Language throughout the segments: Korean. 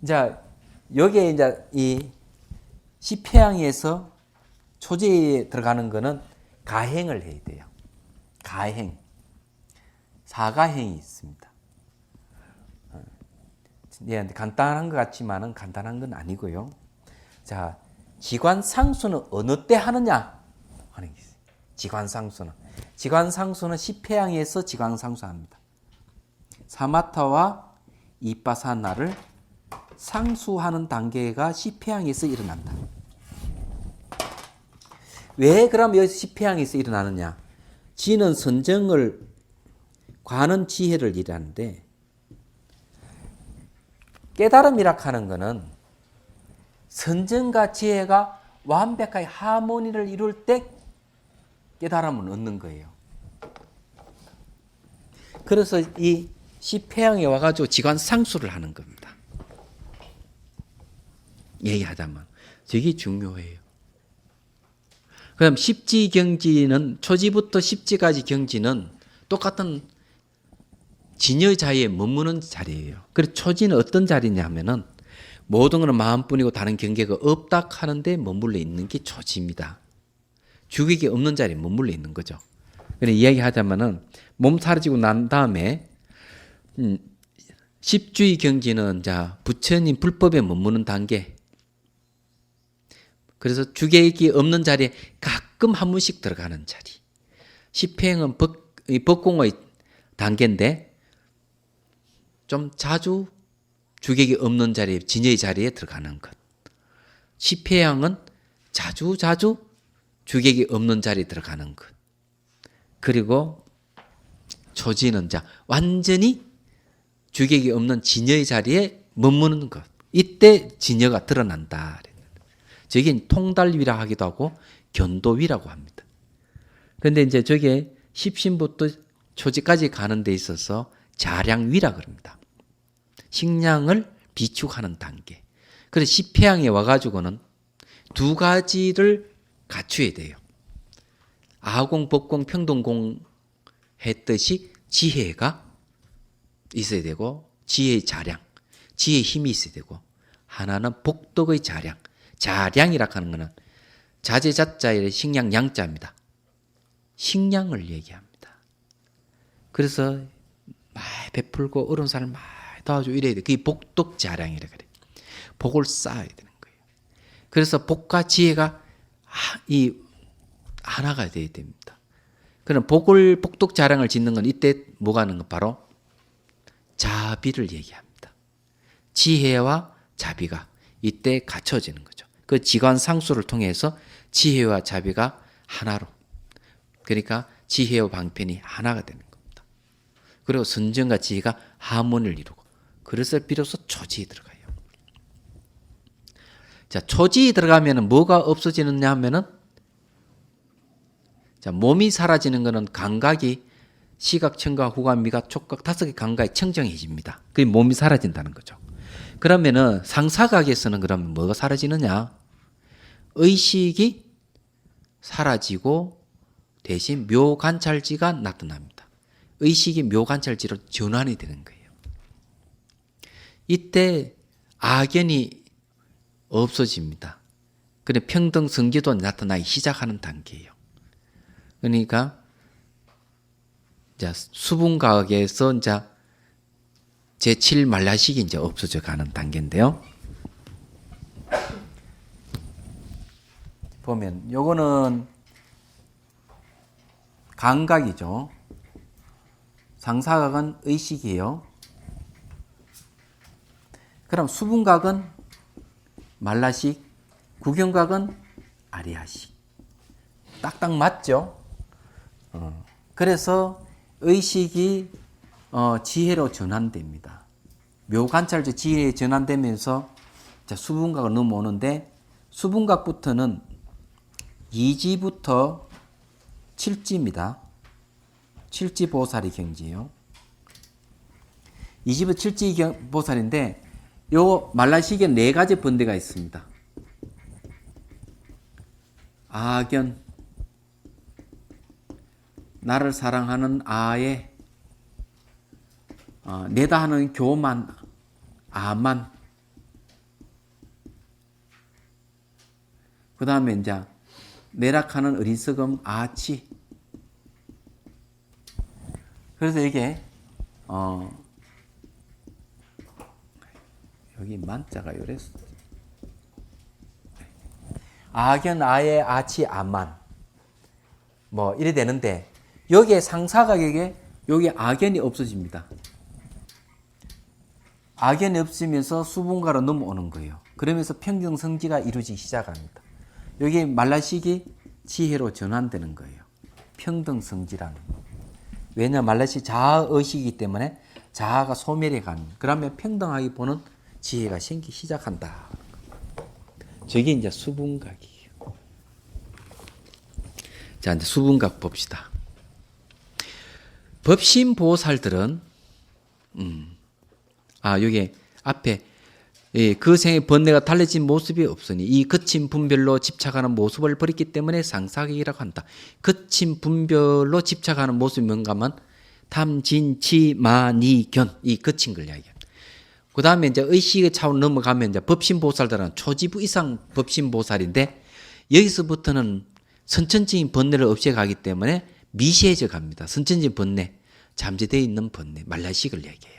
이제 여기에 이제 이 시패양에서 초제에 들어가는 거는 가행을 해야 돼요. 가행. 사가행이 있습니다. 예, 간단한 것 같지만은 간단한 건 아니고요. 자, 지관상수는 어느 때 하느냐 하는 게 있어요. 지관상수는 시패양에서 지관상수합니다. 사마타와 이빠사나를 상수하는 단계가 시패양에서 일어난다. 왜 그럼 여기서 시패양에서 일어나느냐? 지는 선정을 관은 지혜를 일하는데 깨달음이라 하는 것은 선정과 지혜가 완벽하게 하모니를 이룰 때 깨달음을 얻는 거예요. 그래서 이 시패양에 와가지고 지관상수를 하는 겁니다. 얘기하자면 되게 중요해요. 그럼 십지경지는 초지부터 십지까지 경지는 똑같은 진여 자리에 머무는 자리예요. 그래서 초지는 어떤 자리냐 하면은 모든 것은 마음뿐이고 다른 경계가 없다 하는데 머물러 있는 게 초지입니다. 주객이 없는 자리에 머물러 있는 거죠. 그래 이야기하자면은 몸 사라지고 난 다음에 십주의 경지는 자 부처님 불법에 머무는 단계. 그래서 주객이 없는 자리에 가끔 한 번씩 들어가는 자리. 십행은 법공의 단계인데 좀 자주 주객이 없는 자리에 진여의 자리에 들어가는 것. 십회양은 자주 주객이 없는 자리에 들어가는 것. 그리고 초지는 자 완전히 주객이 없는 진여의 자리에 머무는 것. 이때 진여가 드러난다. 저긴 통달위라 하기도 하고 견도위라고 합니다. 그런데 이제 저게 십신부터 초지까지 가는 데 있어서 자량위라 그럽니다. 식량을 비축하는 단계. 그래서 십회양에 와가지고는 두 가지를 갖춰야 돼요. 아공, 법공, 평등공 했듯이 지혜가 있어야 되고 지혜의 자량, 지혜의 힘이 있어야 되고 하나는 복덕의 자량. 자량이라 하는 것은 자재자자의 식량 양자입니다. 식량을 얘기합니다. 그래서 많이 베풀고 어려운 사람을 많이 도와주고 이래야 돼. 그게 복덕자량이라 그래. 복을 쌓아야 되는 거예요. 그래서 복과 지혜가 이 하나가 돼야 됩니다. 그럼 복덕자량을 짓는 건 이때 뭐가 하는 것 바로 자비를 얘기합니다. 지혜와 자비가 이때 갖춰지는 거죠. 그 지관상수를 통해서 지혜와 자비가 하나로, 그러니까 지혜와 방편이 하나가 되는 겁니다. 그리고 선정과 지혜가 하모니를 이루고, 그래서 비로소 초지에 들어가요. 자, 초지에 들어가면 뭐가 없어지느냐 하면은, 자, 몸이 사라지는 것은 감각이 시각, 청각, 후각, 미각, 촉각 5개 감각이 청정해집니다. 그게 몸이 사라진다는 거죠. 그러면은 상사각에서는 그러면 뭐가 사라지느냐? 의식이 사라지고 대신 묘관찰지가 나타납니다. 의식이 묘관찰지로 전환이 되는 거예요. 이때 악연이 없어집니다. 그래 평등 성지도 나타나기 시작하는 단계예요. 그러니까 자 수분각에서 이제 제7 말라식이 이제 없어져 가는 단계인데요. 보면 요거는 감각이죠. 상사각은 의식이에요. 그럼 수분각은 말라식, 구경각은 아리아식. 딱딱 맞죠? 그래서 의식이 지혜로 전환됩니다. 묘관찰적 지혜에 전환되면서 수분각을 넘어오는데 수분각부터는 2지부터 7지입니다. 7지 보살이 경지예요. 2지부터 7지 보살인데 요 말라식에 4가지 번뇌가 있습니다. 아견, 나를 사랑하는 아의 내다 하는 교만, 아만, 그 다음에 이제 내락하는 어리석음 아치. 그래서 이게 여기 만자가 요랬어. 아견 아예 아치 아만 뭐 이래 되는데 여기에 상사각에게 여기 아견이 없어집니다. 악연이 없으면서 수분가로 넘어오는 거예요. 그러면서 평등성지가 이루어지기 시작합니다. 여기 말라식이 지혜로 전환되는 거예요. 평등성지라는 거. 왜냐 말라식 자아의식이기 때문에 자아가 소멸해 가는. 그러면 평등하게 보는 지혜가 생기기 시작한다. 저게 이제 수분각이에요. 자, 이제 수분각 봅시다. 법신보살들은 여기 앞에 그 생의 번뇌가 달라진 모습이 없으니 이 거친 분별로 집착하는 모습을 버렸기 때문에 상사각이라고 한다. 거친 분별로 집착하는 모습이 뭔가 하면 탐진치마니견 이 거친 걸 이야기합니다. 그 다음에 이제 의식의 차원 넘어가면 이제 법신보살들은 초지부 이상 법신보살인데 여기서부터는 선천적인 번뇌를 없애가기 때문에 미시해져 갑니다. 선천적인 번뇌, 잠재되어 있는 번뇌, 말라식을 얘기해요.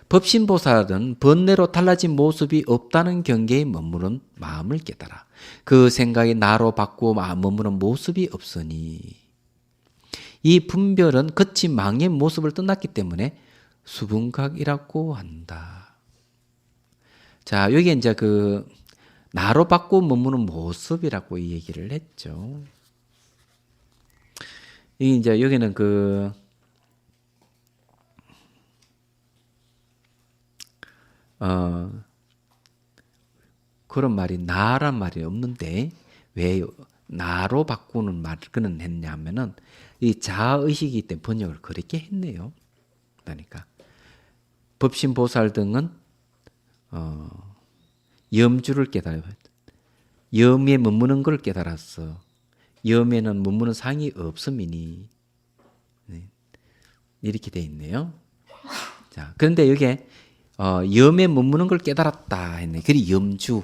법신보살은 번뇌로 달라진 모습이 없다는 경계에 머무른 마음을 깨달아 그 생각이 나로 바꾸어 머무는 모습이 없으니 이 분별은 거친 망의 모습을 떠났기 때문에 수분각이라고 한다. 자, 여기 이제 그 나로 바꾸어 머무는 모습이라고 이 얘기를 했죠. 이 이제 여기는 그런 말이 나란 말이 없는데 왜 나로 바꾸는 말을 그는 했냐면은 이 자아의식이기 때문에 번역을 그렇게 했네요. 그러니까 법신보살 등은 염주를 깨달아요. 염에 머무는 걸 깨달았어. 염에는 머무는 상이 없음이니 이렇게 돼 있네요. 자, 그런데 여기에 염에 머무는 걸 깨달았다 했네. 그리 염주,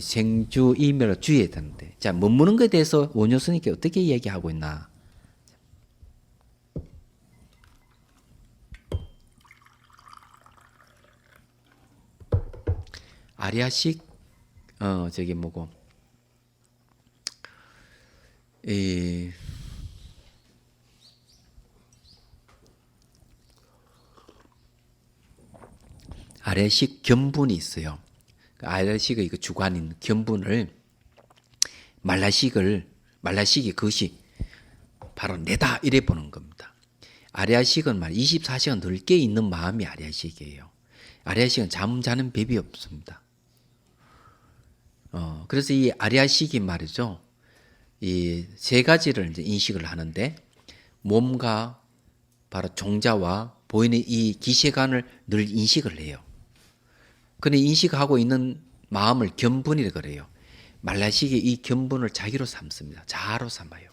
생주, 이멸을 주의해야 되는데. 자, 머무는 것에 대해서 원효스님께 어떻게 이야기하고 있나. 아리아식, 저기 뭐고, 아래식 견분이 있어요. 아래식의 그 주관인 견분을 말라식이 그것이 바로 내다 이래 보는 겁니다. 아리아식은 24시간 넓게 있는 마음이 아리아식이에요. 아리아식은 잠 자는 법이 없습니다. 그래서 이 아리아식이 말이죠. 이 세 가지를 이제 인식을 하는데 몸과 바로 종자와 보이는 이 기세관을 늘 인식을 해요. 근데 인식하고 있는 마음을 견분이라 그래요. 말라식이 이 견분을 자기로 삼습니다. 자아로 삼아요.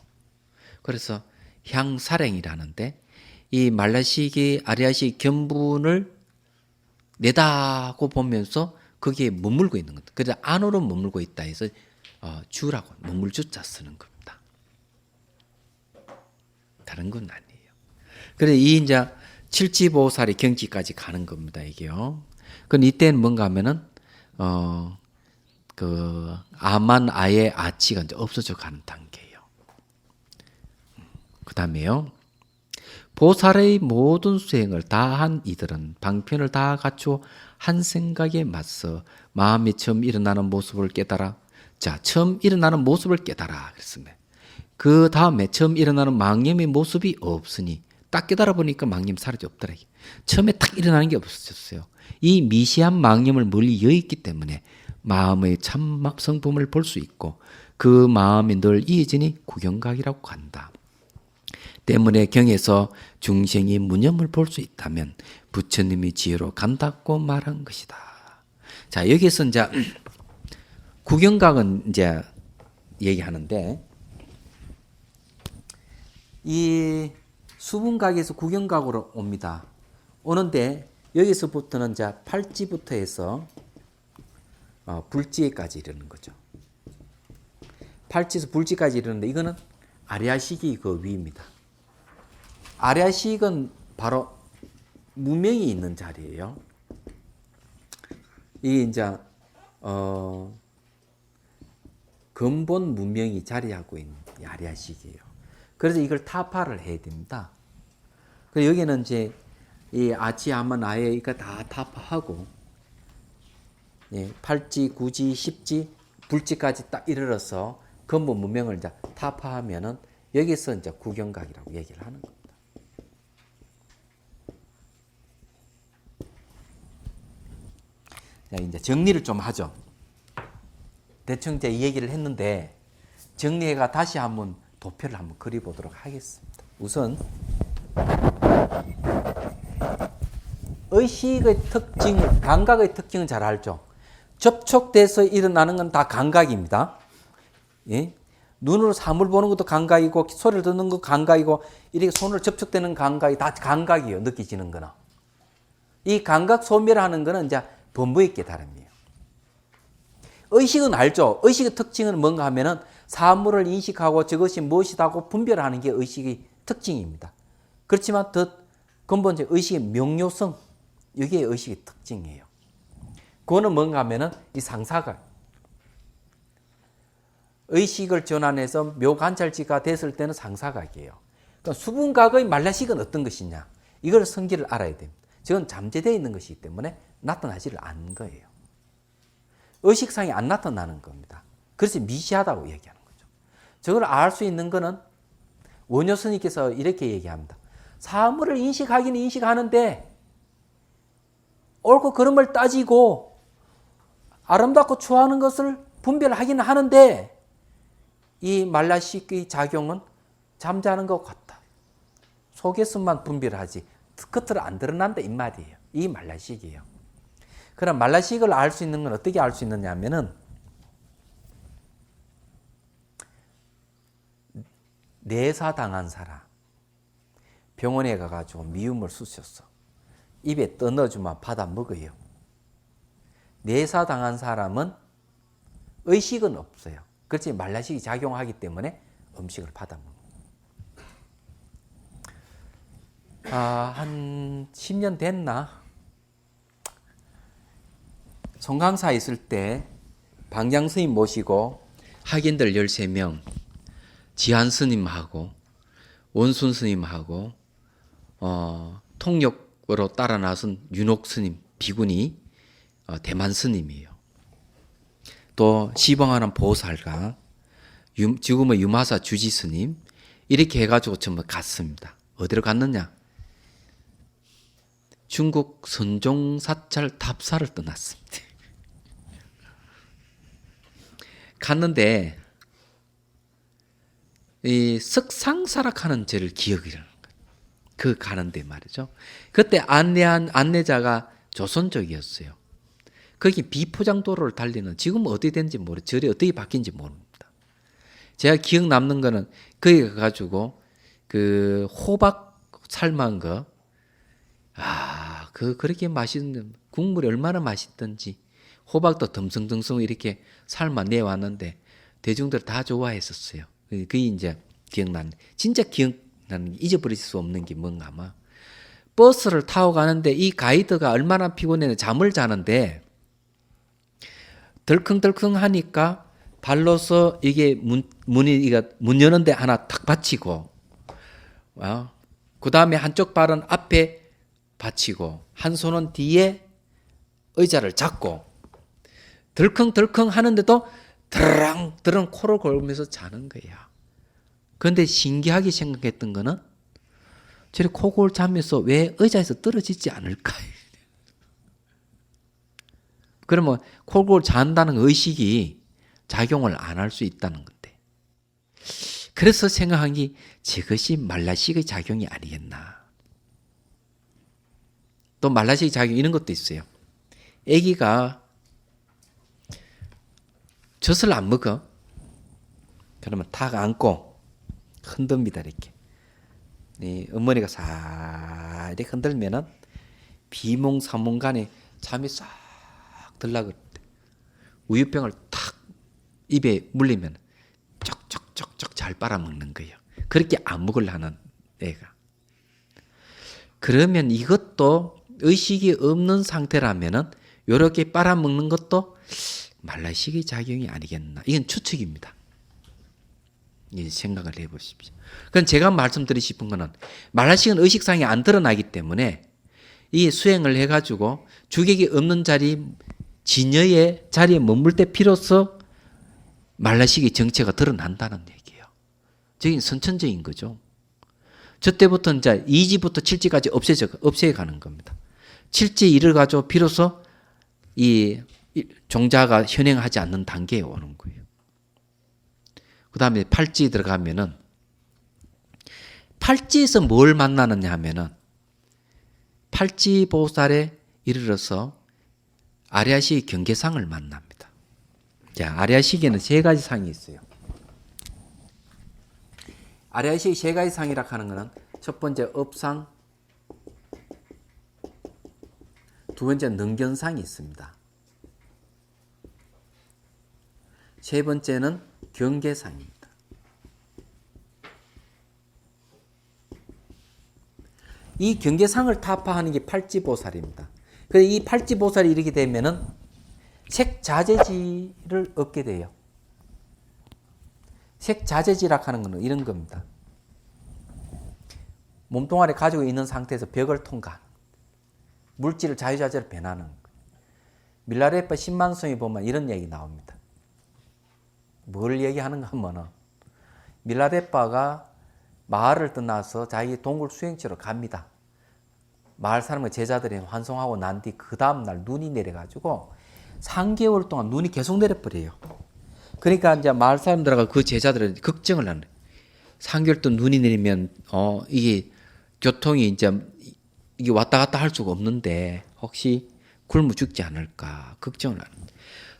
그래서 향사랭이라는데 이 말라식이 아리아식 견분을 내다고 보면서 거기에 머물고 있는 겁니다. 그래서 안으로 머물고 있다 해서 주라고 머물주자 쓰는 겁니다. 다른 건 아니에요. 그래서 이 이제 칠지보살의 경지까지 가는 겁니다. 이게요. 그럼 이때는 뭔가 하면은 그 아만 아의 아치가 이제 없어져 가는 단계예요. 그다음에요. 보살의 모든 수행을 다 한 이들은 방편을 다 갖추어 한 생각에 맞서 마음이 처음 일어나는 모습을 깨달아. 자, 처음 일어나는 모습을 깨달아 그랬습니다. 그 다음에 처음 일어나는 망념의 모습이 없으니 딱 깨달아 보니까 망념 사라져 없더라. 처음에 딱 일어나는 게 없어졌어요. 이 미시한 망념을 멀리 여있기 때문에 마음의 참 성품을 볼 수 있고 그 마음이 늘 이어지니 구경각이라고 한다. 때문에 경에서 중생이 무념을 볼 수 있다면 부처님이 지혜로 간다고 말한 것이다. 자, 여기서 이제 구경각은 이제 얘기하는데 이 수분각에서 구경각으로 옵니다. 오는데 여기서부터는 이제 팔지부터 해서 불지에까지 이르는 거죠. 팔찌에서 불찌까지 이르는데 이거는 아레아식이 그 위입니다. 아레아식은 바로 문명이 있는 자리예요. 이게 이제 근본 문명이 자리하고 있는 아레아식이에요. 그래서 이걸 타파를 해야 됩니다. 그래서 여기는 이제 이 아치, 아마, 나에 이거 다 타파하고, 예, 팔찌, 구지, 십지, 불찌까지 딱 이르러서 근본 문명을 이제 타파하면은 여기서 이제 구경각이라고 얘기를 하는 겁니다. 자, 이제 정리를 좀 하죠. 대충 이제 이 얘기를 했는데 정리해가 다시 한번 도표를 한번 그려보도록 하겠습니다. 우선 의식의 특징, 감각의 특징은 잘 알죠. 접촉돼서 일어나는 건 다 감각입니다. 예? 눈으로 사물 보는 것도 감각이고 소리를 듣는 것도 감각이고 이렇게 손으로 접촉되는 감각이 다 감각이에요. 느껴지는 거나. 이 감각 소멸하는 거는 이제 범부의 깨달음이에요. 의식은 알죠. 의식의 특징은 뭔가 하면은 사물을 인식하고 저것이 무엇이다고 분별하는 게 의식의 특징입니다. 그렇지만 더 근본적인 의식의 명료성, 이게 의식의 특징이에요. 그거는 뭔가 하면은 이 상사각. 의식을 전환해서 묘관찰지가 됐을 때는 상사각이에요. 그러니까 수분각의 말라식은 어떤 것이냐? 이걸 성질을 알아야 됩니다. 저건 잠재되어 있는 것이기 때문에 나타나지를 않는 거예요. 의식상이 안 나타나는 겁니다. 그래서 미시하다고 얘기하는 거죠. 저걸 알 수 있는 거는 원효 스님께서 이렇게 얘기합니다. 사물을 인식하기는 인식하는데 옳고 그름을 따지고 아름답고 추하는 것을 분별하기는 하는데 이 말라식의 작용은 잠자는 것 같다. 속에서만 분별하지 겉으로 안 드러난다 이 말이에요. 이 말라식이에요. 그럼 말라식을 알 수 있는 건 어떻게 알 수 있느냐 하면은 내사당한 사람 병원에 가가지고 미움을 쑤셨어. 입에 떠넣어주면 받아 먹어요. 내사당한 사람은 의식은 없어요. 그렇지 말라식이 작용하기 때문에 음식을 받아 먹어요. 한 10년 됐나? 송강사에 있을 때 방장 스님 모시고 학인들 13명, 지한 스님하고 원순 스님하고 통역으로 따라 나선 윤옥 스님, 비구니 대만 스님이에요. 또 시방하는 보살과 지금의 유마사 주지 스님 이렇게 해가지고 전부 갔습니다. 어디로 갔느냐? 중국 선종사찰 답사를 떠났습니다. 갔는데 이 석상사락하는 절을 기억이라는 거예요. 그 가는데 말이죠. 그때 안내한 안내자가 조선족이었어요. 거기 비포장도로를 달리는 지금 어디 된지 모르, 절이 어떻게 바뀐지 모릅니다. 제가 기억 남는 거는 거기 가가지고 그 호박 삶은 거, 그렇게 맛있는 국물이 얼마나 맛있던지 호박도 듬성듬성 이렇게 삶아 내왔는데 대중들 다 좋아했었어요. 그게 이제 기억나는, 진짜 기억나는, 잊어버릴 수 없는 게 뭔가 아마 버스를 타고 가는데 이 가이드가 얼마나 피곤했는지 잠을 자는데 덜컹덜컹 하니까 발로서 이게 문 여는데 하나 탁 받치고, 그 다음에 한쪽 발은 앞에 받치고, 한 손은 뒤에 의자를 잡고, 덜컹덜컹 하는데도 드렁드렁 코를 골면서 자는 거야. 그런데 신기하게 생각했던 거는 저리 코골 자면서 왜 의자에서 떨어지지 않을까? 그러면 코골 잔다는 의식이 작용을 안 할 수 있다는 건데. 그래서 생각한 게 저것이 말라식의 작용이 아니겠나. 또 말라식의 작용 이런 것도 있어요. 아기가 젖을 안 먹어. 그러면 탁 안고 흔듭니다. 이렇게. 어머니가 싹 이렇게 흔들면은 비몽사몽간에 잠이 싹 들라 그럴 때 우유병을 탁 입에 물리면 쫙 척 잘 빨아먹는 거예요. 그렇게 안 먹으려 하는 애가. 그러면 이것도 의식이 없는 상태라면은 이렇게 빨아먹는 것도 말라식의 작용이 아니겠나. 이건 추측입니다. 생각을 해보십시오. 그럼 제가 말씀드리고 싶은 거는 말라식은 의식상에 안 드러나기 때문에 이 수행을 해가지고 주객이 없는 자리, 진여의 자리에 머물 때 비로소 말라식의 정체가 드러난다는 얘기예요. 저긴 선천적인 거죠. 저 때부터 이제 2지부터 7지까지 없애가는 겁니다. 7지 이르가지고 비로소 이 종자가 현행하지 않는 단계에 오는 거예요. 그 다음에 8지 들어가면은 8지에서 뭘 만나느냐 하면은 8지 보살에 이르러서 아리아식 경계상을 만납니다. 자, 아리아식에는 세 가지 상이 있어요. 아리아식 세 가지 상이라 하는 것은 첫 번째 업상, 두 번째 능견상이 있습니다. 세 번째는 경계상입니다. 이 경계상을 타파하는 게 팔지보살입니다. 그래서 이 팔지보살이 이렇게 되면은 색자재지를 얻게 돼요. 색자재지라 하는 것은 이런 겁니다. 몸뚱아리 가지고 있는 상태에서 벽을 통과하는 물질을 자유자재로 변하는 거예요. 밀라레파 10만성에 보면 이런 얘기 나옵니다. 뭘 얘기하는가 하면은 밀라레파가 마을을 떠나서 자기 동굴 수행지로 갑니다. 마을 사람과 제자들이 환송하고 난 뒤 그 다음날 눈이 내려가지고 3개월 동안 눈이 계속 내려버려요. 그러니까 이제 마을 사람들하고 그 제자들은 걱정을 하는 거예요. 3개월 동안 눈이 내리면 이게 교통이 이제 이게 왔다 갔다 할 수가 없는데 혹시 굶어 죽지 않을까 걱정을 하는 거예요.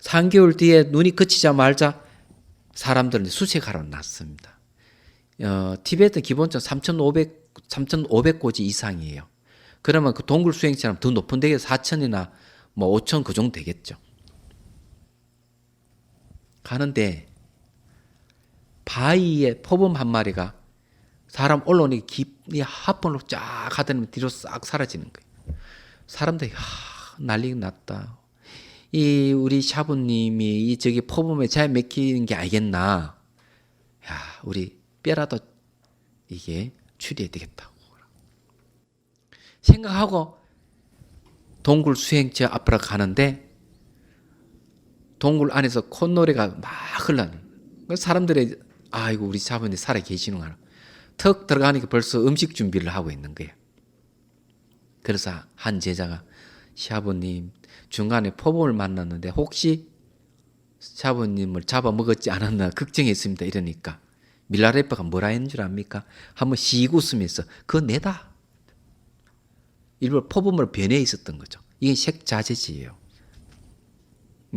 3개월 뒤에 눈이 그치자마자 사람들은 수색하러 났습니다. 티베트는 기본적으로 3,500고지 이상이에요. 그러면 그 동굴 수행처럼 더 높은 데에 4,000이나 뭐 5,000 그 정도 되겠죠. 가는데 바위에 포범 한 마리가 사람 올라오니 깊이 하품으로 쫙 하더니 뒤로 싹 사라지는 거예요. 사람들이 난리가 났다. 이 우리 샤브님이 이 저기 포범에 잘 맥히는 게 알겠나? 야, 우리 뼈라도 이게 추리해야 되겠다고 생각하고 동굴 수행처 앞으로 가는데 동굴 안에서 콧노래가 막 흘러나는 사람들이 아이고 우리 샤브님 살아 계시는구나. 턱 들어가니까 벌써 음식 준비를 하고 있는 거예요. 그래서 한 제자가 샤브님 중간에 포범을 만났는데 혹시 샤브님을 잡아먹었지 않았나 걱정했습니다. 이러니까 밀라레파가 뭐라 했는 줄 압니까? 한번 씩 웃으면서 그거 내다. 일부러 포범을 변해 있었던 거죠. 이게 색자재지예요.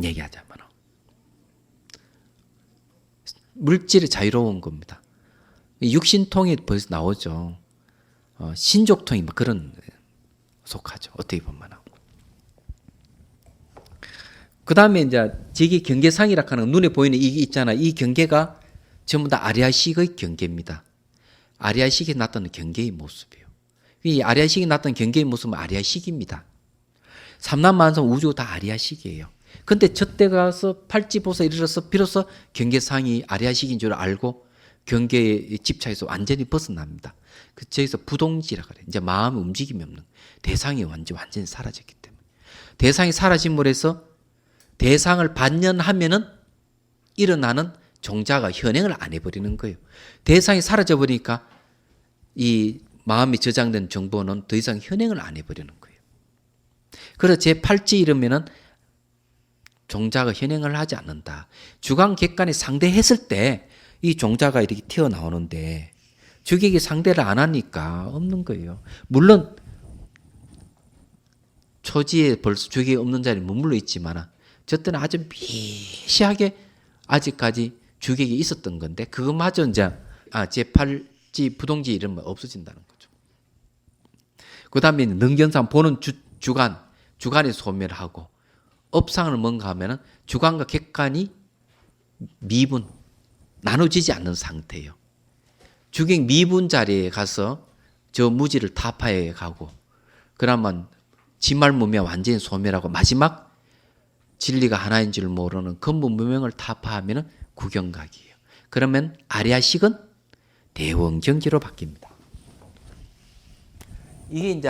얘기하자면 물질이 자유로운 겁니다. 육신통이 벌써 나오죠. 신족통이 막 그런 속하죠. 어떻게 보면. 그 다음에 이제 저기 경계상이라 하는 눈에 보이는 이게 있잖아. 이 경계가 전부 다 아리아식의 경계입니다. 아리아식이 나타나는 경계의 모습이에요. 이 아리아식이 나타나는 경계의 모습은 아리아식입니다. 삼남만성 우주 다 아리아식이에요. 근데 저때 가서 팔지보사 이르러서 비로소 경계상이 아리아식인 줄 알고 경계의 집착에서 완전히 벗어납니다. 저기서 부동지라 그래. 이제 마음의 움직임이 없는 대상이 완전히 사라졌기 때문에 대상이 사라짐으로 해서 대상을 반연하면은 일어나는 종자가 현행을 안 해버리는 거예요. 대상이 사라져 버리니까 이 마음이 저장된 정보는 더 이상 현행을 안 해버리는 거예요. 그래서 제8지 이러면은 종자가 현행을 하지 않는다. 주간 객관이 상대했을 때 이 종자가 이렇게 튀어나오는데 주객이 상대를 안 하니까 없는 거예요. 물론 초지에 벌써 주객이 없는 자리에 머물러 있지만 저 때는 아주 미시하게 아직까지 주객이 있었던 건데 그것마저 이제 제8지 부동지 이러면 없어진다는 거죠. 그 다음에 능견상 보는 주간이 소멸하고 업상을 뭔가 하면은 주간과 객관이 미분 나눠지지 않는 상태예요. 주객 미분 자리에 가서 저 무지를 타파해 가고 그러면 지말무명 완전히 소멸하고 마지막 진리가 하나인 줄 모르는 근무무명을 타파하면 구경각이에요. 그러면 아리아식은 대원경지로 바뀝니다. 이게 이제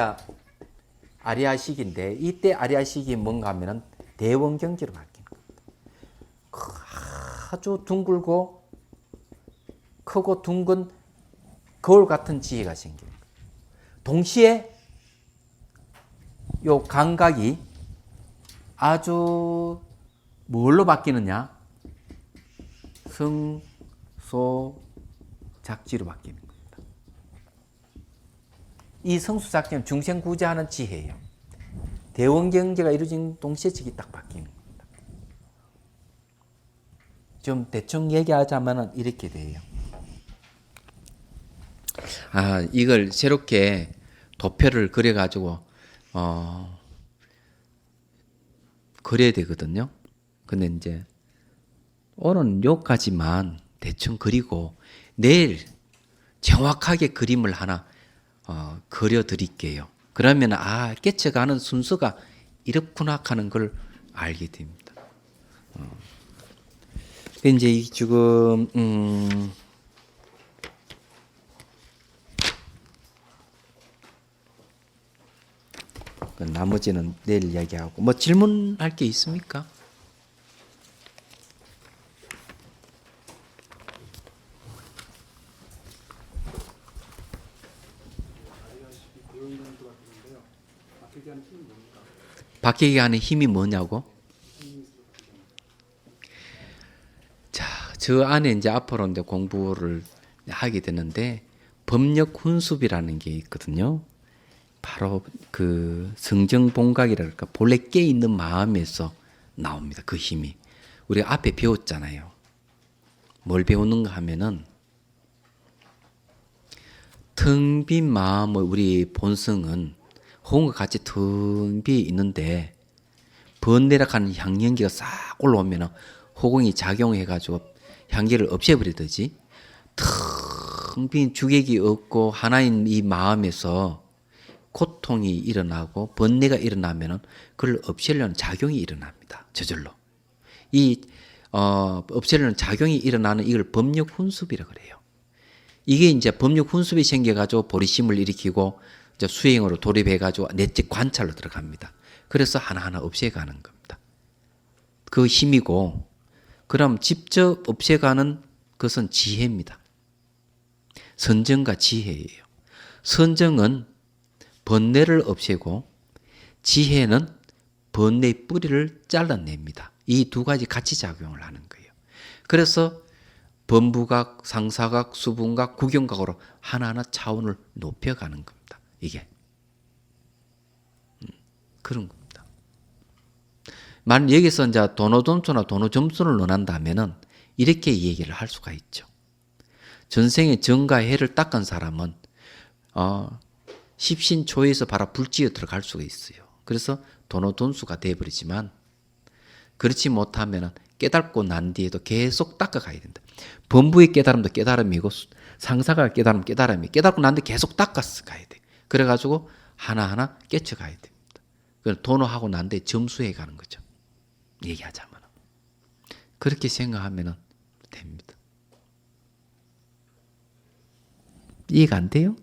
아리아식인데 이때 아리아식이 뭔가 하면은 대원경지로 바뀝니다. 아주 둥글고 크고 둥근 거울 같은 지혜가 생깁니다. 동시에 요 감각이 아주 뭘로 바뀌느냐? 성소작지로 바뀝니다. 이 성소작지는 중생구제하는 지혜예요. 대원경제가 이루어진 동시에 직이 딱 바뀌는 겁니다. 좀 대충 얘기하자면 이렇게 돼요. 이걸 새롭게 도표를 그려가지고 그려야 되거든요. 근데 이제 오늘은 요까지만 대충 그리고 내일 정확하게 그림을 하나 그려 드릴게요. 그러면 깨쳐가는 순서가 이렇구나 하는 걸 알게 됩니다. 이제 지금 나머지는 내일 이야기하고 뭐 질문할 게 있습니까? 바뀌게 하는 힘이 뭐냐고? 자, 저 안에 이제 앞으로 이제 공부를 하게 되는데 법력 훈습이라는 게 있거든요. 바로 그 성정본각이랄까 본래 깨 있는 마음에서 나옵니다. 그 힘이 우리가 앞에 배웠잖아요. 뭘 배우는가 하면은 텅 빈 마음의 우리 본성은 호응과 같이 텅 비 있는데 번내락하는 향연기가 싹 올라오면 호응이 작용해가지고 향기를 없애버리듯이 텅 빈 주객이 없고 하나인 이 마음에서 고통이 일어나고 번뇌가 일어나면 그걸 없애려는 작용이 일어납니다. 저절로. 이 없애려는 작용이 일어나는 이걸 법력 훈습이라고 그래요. 이게 이제 법력 훈습이 생겨가지고 보리심을 일으키고 이제 수행으로 돌입해가지고 내적 관찰로 들어갑니다. 그래서 하나하나 없애가는 겁니다. 그 힘이고, 그럼 직접 없애가는 것은 지혜입니다. 선정과 지혜예요. 선정은 번뇌를 없애고 지혜는 번뇌의 뿌리를 잘라냅니다. 이 두 가지 같이 작용을 하는 거예요. 그래서 범부각, 상사각, 수분각, 구경각으로 하나하나 차원을 높여가는 겁니다. 이게 그런 겁니다. 만약 여기서 이제 도노점수나 도노점수를 논한다면은 이렇게 얘기를 할 수가 있죠. 전생에 정과 해를 닦은 사람은 십신초에서 바로 불지에 들어갈 수가 있어요. 그래서 도노돈수가 되어버리지만 그렇지 못하면 깨닫고 난 뒤에도 계속 닦아가야 된다. 범부의 깨달음도 깨달음이고 상사가 깨달음 깨달음이 깨닫고 난 뒤에 계속 닦아서 가야 돼. 그래가지고 하나하나 깨쳐가야 됩니다. 그걸 도노하고 난 뒤에 점수해 가는 거죠. 얘기하자면 그렇게 생각하면 됩니다. 이해가 안 돼요?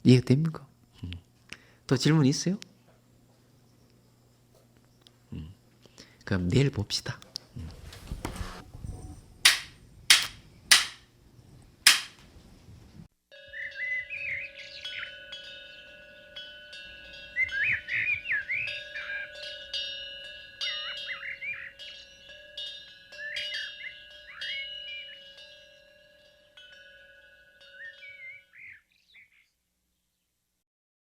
이해가 됩니까? 또 질문 있어요? 그럼 내일 봅시다.